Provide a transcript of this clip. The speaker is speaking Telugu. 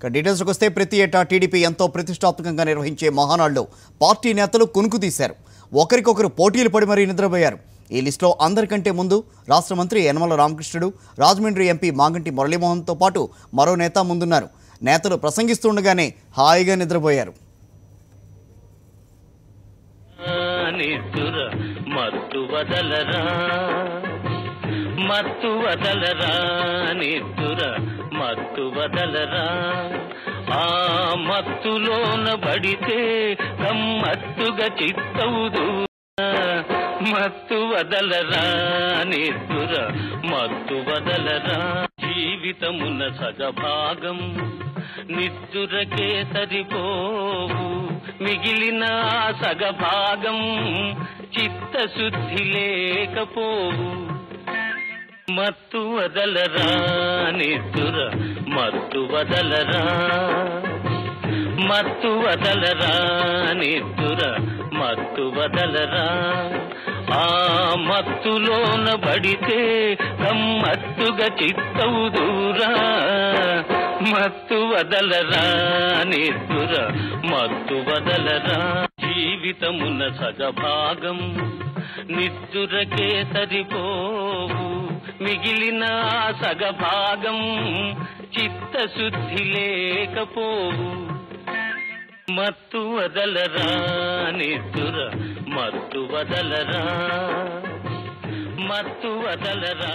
డీటెయిల్స్కి వస్తే ప్రతి ఏటా టీడీపీ ఎంతో ప్రతిష్టాత్మకంగా నిర్వహించే మహానాడులో పార్టీ నేతలు కునుకు తీశారు. ఒకరికొకరు పోటీలు పడి మరీ నిద్రపోయారు. ఈ లిస్టులో అందరికంటే ముందు రాష్ట్ర మంత్రి యనమల రామకృష్ణుడు, రాజమండ్రి ఎంపీ మాగంటి మురళీమోహన్తో పాటు మరో నేత ముందున్నారు. నేతలు ప్రసంగిస్తుండగానే హాయిగా నిద్రపోయారు. మత్తులోన పడితే గమ్మత్తుగా చిత్తవుదు మత్తు వదలరా నిద్దుర మత్తు వదలరా జీవితమున సగభాగం నిద్దురకే సరిపోవు మిగిలిన సగభాగం చిత్తశుద్ధి లేకపోవు మత్తు వదలరా నిద్దుర మత్తు వదలరా మత్తు వదలరా నిద్దుర మత్తు వదలరా మత్తులోన పడితే గమ్మత్తుగా చిత్తవుదురా మత్తు వదలరా నిద్దుర మత్తు వదలరా జీవితమున సగభాగం నిద్దురకే సరిపోవు మిగిలిన సగభాగం చిత్తశుద్ధి లేకపోవు మత్తు వదలరా నిద్దుర మత్తు వదలరా మత్తు వదలరా.